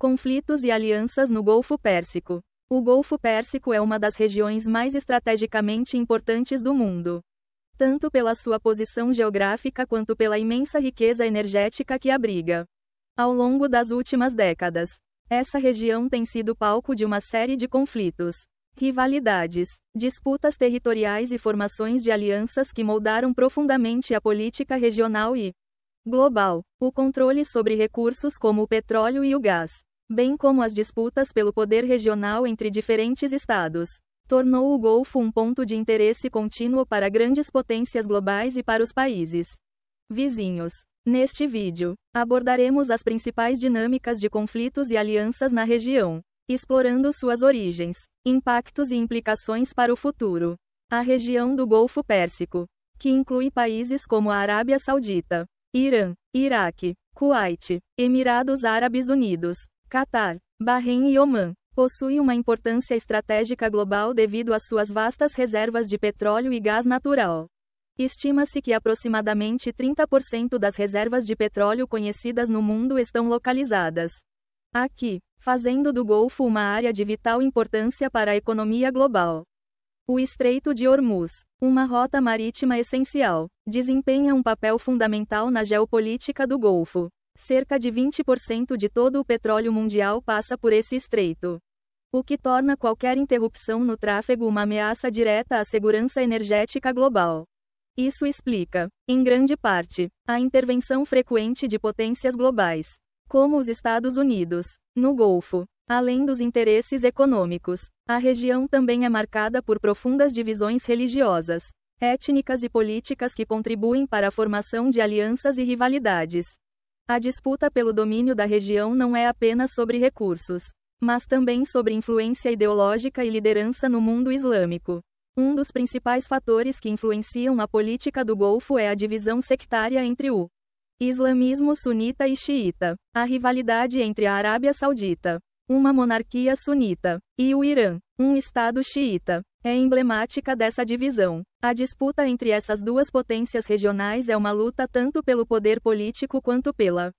Conflitos e alianças no Golfo Pérsico. O Golfo Pérsico é uma das regiões mais estrategicamente importantes do mundo, tanto pela sua posição geográfica quanto pela imensa riqueza energética que abriga. Ao longo das últimas décadas, essa região tem sido palco de uma série de conflitos, rivalidades, disputas territoriais e formações de alianças que moldaram profundamente a política regional e global. O controle sobre recursos como o petróleo e o gás, bem como as disputas pelo poder regional entre diferentes estados, tornou o Golfo um ponto de interesse contínuo para grandes potências globais e para os países vizinhos. Neste vídeo, abordaremos as principais dinâmicas de conflitos e alianças na região, explorando suas origens, impactos e implicações para o futuro. A região do Golfo Pérsico, que inclui países como a Arábia Saudita, Irã, Iraque, Kuwait, Emirados Árabes Unidos, Catar, Bahrein e Omã, possui uma importância estratégica global devido às suas vastas reservas de petróleo e gás natural. Estima-se que aproximadamente 30% das reservas de petróleo conhecidas no mundo estão localizadas aqui, fazendo do Golfo uma área de vital importância para a economia global. O Estreito de Hormuz, uma rota marítima essencial, desempenha um papel fundamental na geopolítica do Golfo. Cerca de 20% de todo o petróleo mundial passa por esse estreito, o que torna qualquer interrupção no tráfego uma ameaça direta à segurança energética global. Isso explica, em grande parte, a intervenção frequente de potências globais, como os Estados Unidos, no Golfo. Além dos interesses econômicos, a região também é marcada por profundas divisões religiosas, étnicas e políticas que contribuem para a formação de alianças e rivalidades. A disputa pelo domínio da região não é apenas sobre recursos, mas também sobre influência ideológica e liderança no mundo islâmico. Um dos principais fatores que influenciam a política do Golfo é a divisão sectária entre o islamismo sunita e xiita, a rivalidade entre a Arábia Saudita, uma monarquia sunita, e o Irã, um estado xiita, é emblemática dessa divisão. A disputa entre essas duas potências regionais é uma luta tanto pelo poder político quanto pela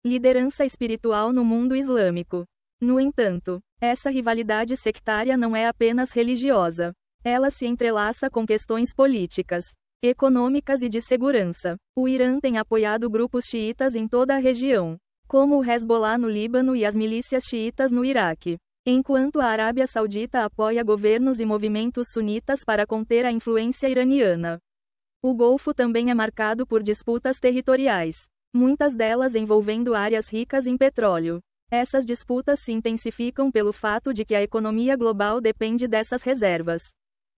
liderança espiritual no mundo islâmico. No entanto, essa rivalidade sectária não é apenas religiosa. Ela se entrelaça com questões políticas, econômicas e de segurança. O Irã tem apoiado grupos xiitas em toda a região, como o Hezbollah no Líbano e as milícias xiitas no Iraque, enquanto a Arábia Saudita apoia governos e movimentos sunitas para conter a influência iraniana. O Golfo também é marcado por disputas territoriais, muitas delas envolvendo áreas ricas em petróleo. Essas disputas se intensificam pelo fato de que a economia global depende dessas reservas.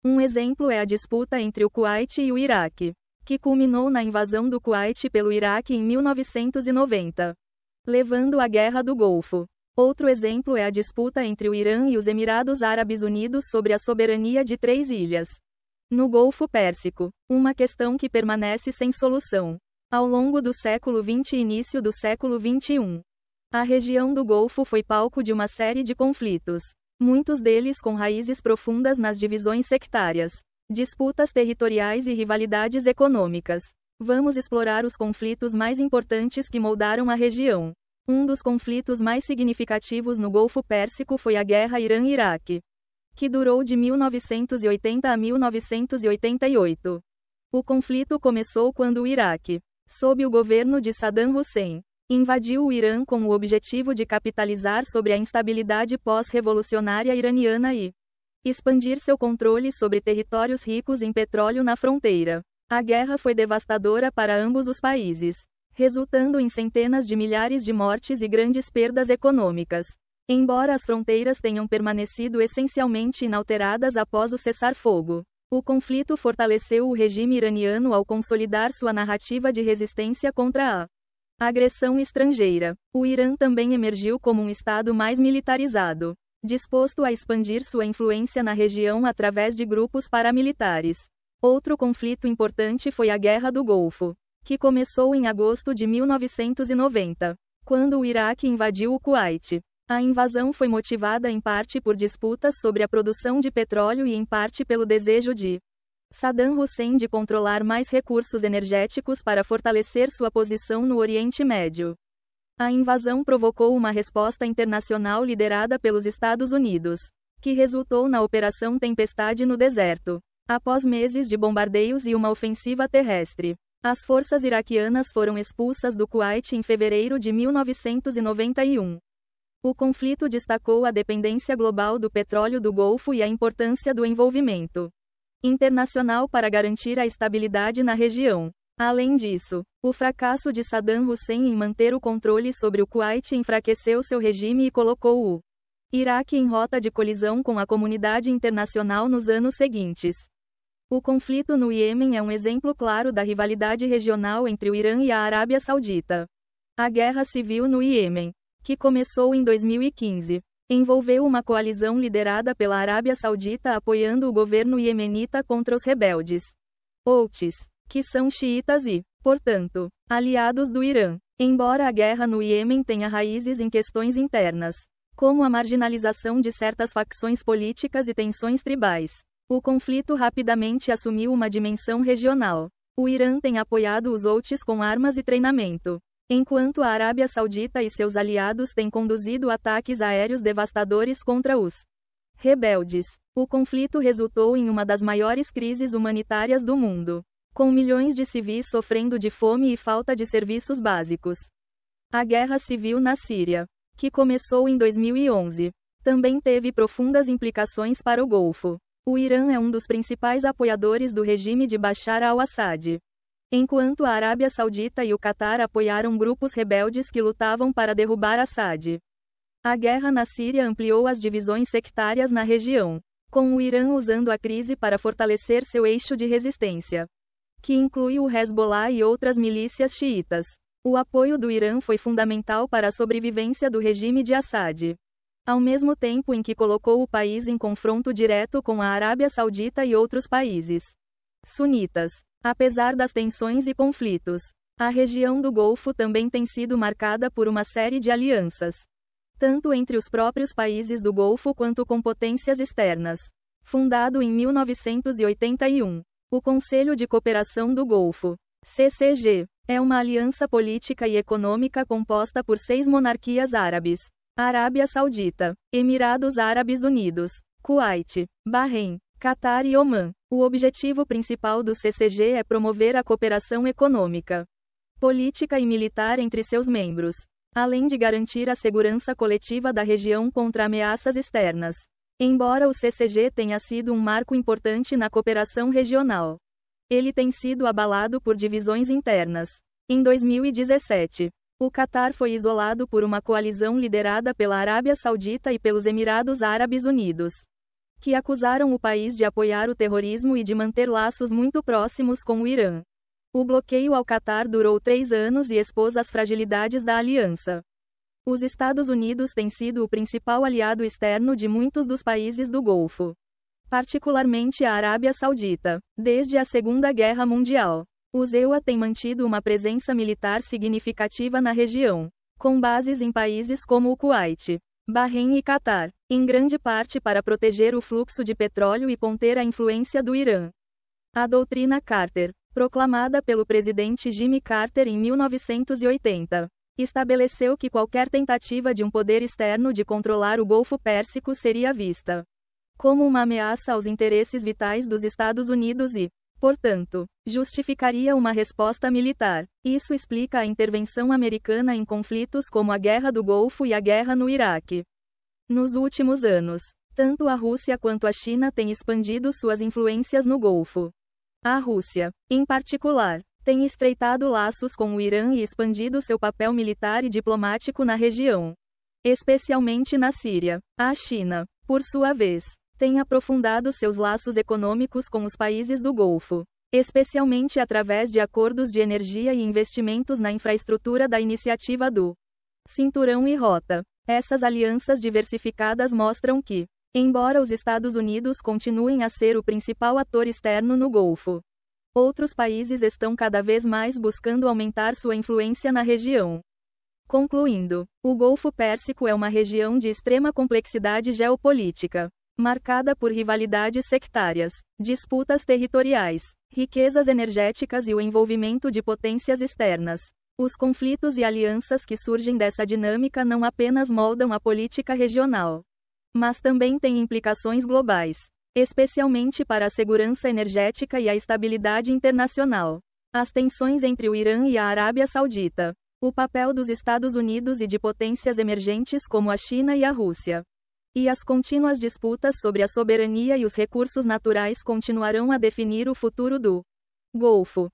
Um exemplo é a disputa entre o Kuwait e o Iraque, que culminou na invasão do Kuwait pelo Iraque em 1990, levando à Guerra do Golfo. Outro exemplo é a disputa entre o Irã e os Emirados Árabes Unidos sobre a soberania de 3 ilhas no Golfo Pérsico, uma questão que permanece sem solução. Ao longo do século XX e início do século XXI, a região do Golfo foi palco de uma série de conflitos, muitos deles com raízes profundas nas divisões sectárias, disputas territoriais e rivalidades econômicas. Vamos explorar os conflitos mais importantes que moldaram a região. Um dos conflitos mais significativos no Golfo Pérsico foi a Guerra Irã-Iraque, que durou de 1980 a 1988. O conflito começou quando o Iraque, sob o governo de Saddam Hussein, invadiu o Irã com o objetivo de capitalizar sobre a instabilidade pós-revolucionária iraniana e expandir seu controle sobre territórios ricos em petróleo na fronteira. A guerra foi devastadora para ambos os países, resultando em centenas de milhares de mortes e grandes perdas econômicas. Embora as fronteiras tenham permanecido essencialmente inalteradas após o cessar-fogo, o conflito fortaleceu o regime iraniano ao consolidar sua narrativa de resistência contra a agressão estrangeira. O Irã também emergiu como um estado mais militarizado, disposto a expandir sua influência na região através de grupos paramilitares. Outro conflito importante foi a Guerra do Golfo, que começou em agosto de 1990, quando o Iraque invadiu o Kuwait. A invasão foi motivada em parte por disputas sobre a produção de petróleo e em parte pelo desejo de Saddam Hussein de controlar mais recursos energéticos para fortalecer sua posição no Oriente Médio. A invasão provocou uma resposta internacional liderada pelos Estados Unidos, que resultou na Operação Tempestade no deserto. Após meses de bombardeios e uma ofensiva terrestre, as forças iraquianas foram expulsas do Kuwait em fevereiro de 1991. O conflito destacou a dependência global do petróleo do Golfo e a importância do envolvimento internacional para garantir a estabilidade na região. Além disso, o fracasso de Saddam Hussein em manter o controle sobre o Kuwait enfraqueceu seu regime e colocou o Iraque em rota de colisão com a comunidade internacional nos anos seguintes. O conflito no Iêmen é um exemplo claro da rivalidade regional entre o Irã e a Arábia Saudita. A guerra civil no Iêmen, que começou em 2015, envolveu uma coalizão liderada pela Arábia Saudita apoiando o governo iemenita contra os rebeldes Houthis, que são xiitas e, portanto, aliados do Irã. Embora a guerra no Iêmen tenha raízes em questões internas, como a marginalização de certas facções políticas e tensões tribais, o conflito rapidamente assumiu uma dimensão regional. O Irã tem apoiado os Houthis com armas e treinamento, enquanto a Arábia Saudita e seus aliados têm conduzido ataques aéreos devastadores contra os rebeldes. O conflito resultou em uma das maiores crises humanitárias do mundo, com milhões de civis sofrendo de fome e falta de serviços básicos. A guerra civil na Síria, que começou em 2011, também teve profundas implicações para o Golfo. O Irã é um dos principais apoiadores do regime de Bashar al-Assad, enquanto a Arábia Saudita e o Catar apoiaram grupos rebeldes que lutavam para derrubar Assad. A guerra na Síria ampliou as divisões sectárias na região, com o Irã usando a crise para fortalecer seu eixo de resistência, que inclui o Hezbollah e outras milícias xiitas. O apoio do Irã foi fundamental para a sobrevivência do regime de Assad, ao mesmo tempo em que colocou o país em confronto direto com a Arábia Saudita e outros países sunitas. Apesar das tensões e conflitos, a região do Golfo também tem sido marcada por uma série de alianças, tanto entre os próprios países do Golfo quanto com potências externas. Fundado em 1981, o Conselho de Cooperação do Golfo, CCG, é uma aliança política e econômica composta por 6 monarquias árabes: Arábia Saudita, Emirados Árabes Unidos, Kuwait, Bahrein, Catar e Omã. O objetivo principal do CCG é promover a cooperação econômica, política e militar entre seus membros, além de garantir a segurança coletiva da região contra ameaças externas. Embora o CCG tenha sido um marco importante na cooperação regional, ele tem sido abalado por divisões internas. Em 2017, o Catar foi isolado por uma coalizão liderada pela Arábia Saudita e pelos Emirados Árabes Unidos, que acusaram o país de apoiar o terrorismo e de manter laços muito próximos com o Irã. O bloqueio ao Catar durou 3 anos e expôs as fragilidades da aliança. Os Estados Unidos têm sido o principal aliado externo de muitos dos países do Golfo, particularmente a Arábia Saudita, desde a Segunda Guerra Mundial. Os EUA têm mantido uma presença militar significativa na região, com bases em países como o Kuwait, Bahrein e Catar, em grande parte para proteger o fluxo de petróleo e conter a influência do Irã. A doutrina Carter, proclamada pelo presidente Jimmy Carter em 1980, estabeleceu que qualquer tentativa de um poder externo de controlar o Golfo Pérsico seria vista como uma ameaça aos interesses vitais dos Estados Unidos e, portanto, justificaria uma resposta militar. Isso explica a intervenção americana em conflitos como a Guerra do Golfo e a guerra no Iraque. Nos últimos anos, tanto a Rússia quanto a China têm expandido suas influências no Golfo. A Rússia, em particular, tem estreitado laços com o Irã e expandido seu papel militar e diplomático na região, especialmente na Síria. A China, por sua vez, tem aprofundado seus laços econômicos com os países do Golfo, especialmente através de acordos de energia e investimentos na infraestrutura da iniciativa do Cinturão e Rota. Essas alianças diversificadas mostram que, embora os Estados Unidos continuem a ser o principal ator externo no Golfo, outros países estão cada vez mais buscando aumentar sua influência na região. Concluindo, o Golfo Pérsico é uma região de extrema complexidade geopolítica, marcada por rivalidades sectárias, disputas territoriais, riquezas energéticas e o envolvimento de potências externas. Os conflitos e alianças que surgem dessa dinâmica não apenas moldam a política regional, mas também têm implicações globais, especialmente para a segurança energética e a estabilidade internacional. As tensões entre o Irã e a Arábia Saudita. O papel dos Estados Unidos e de potências emergentes como a China e a Rússia. E as contínuas disputas sobre a soberania e os recursos naturais continuarão a definir o futuro do Golfo.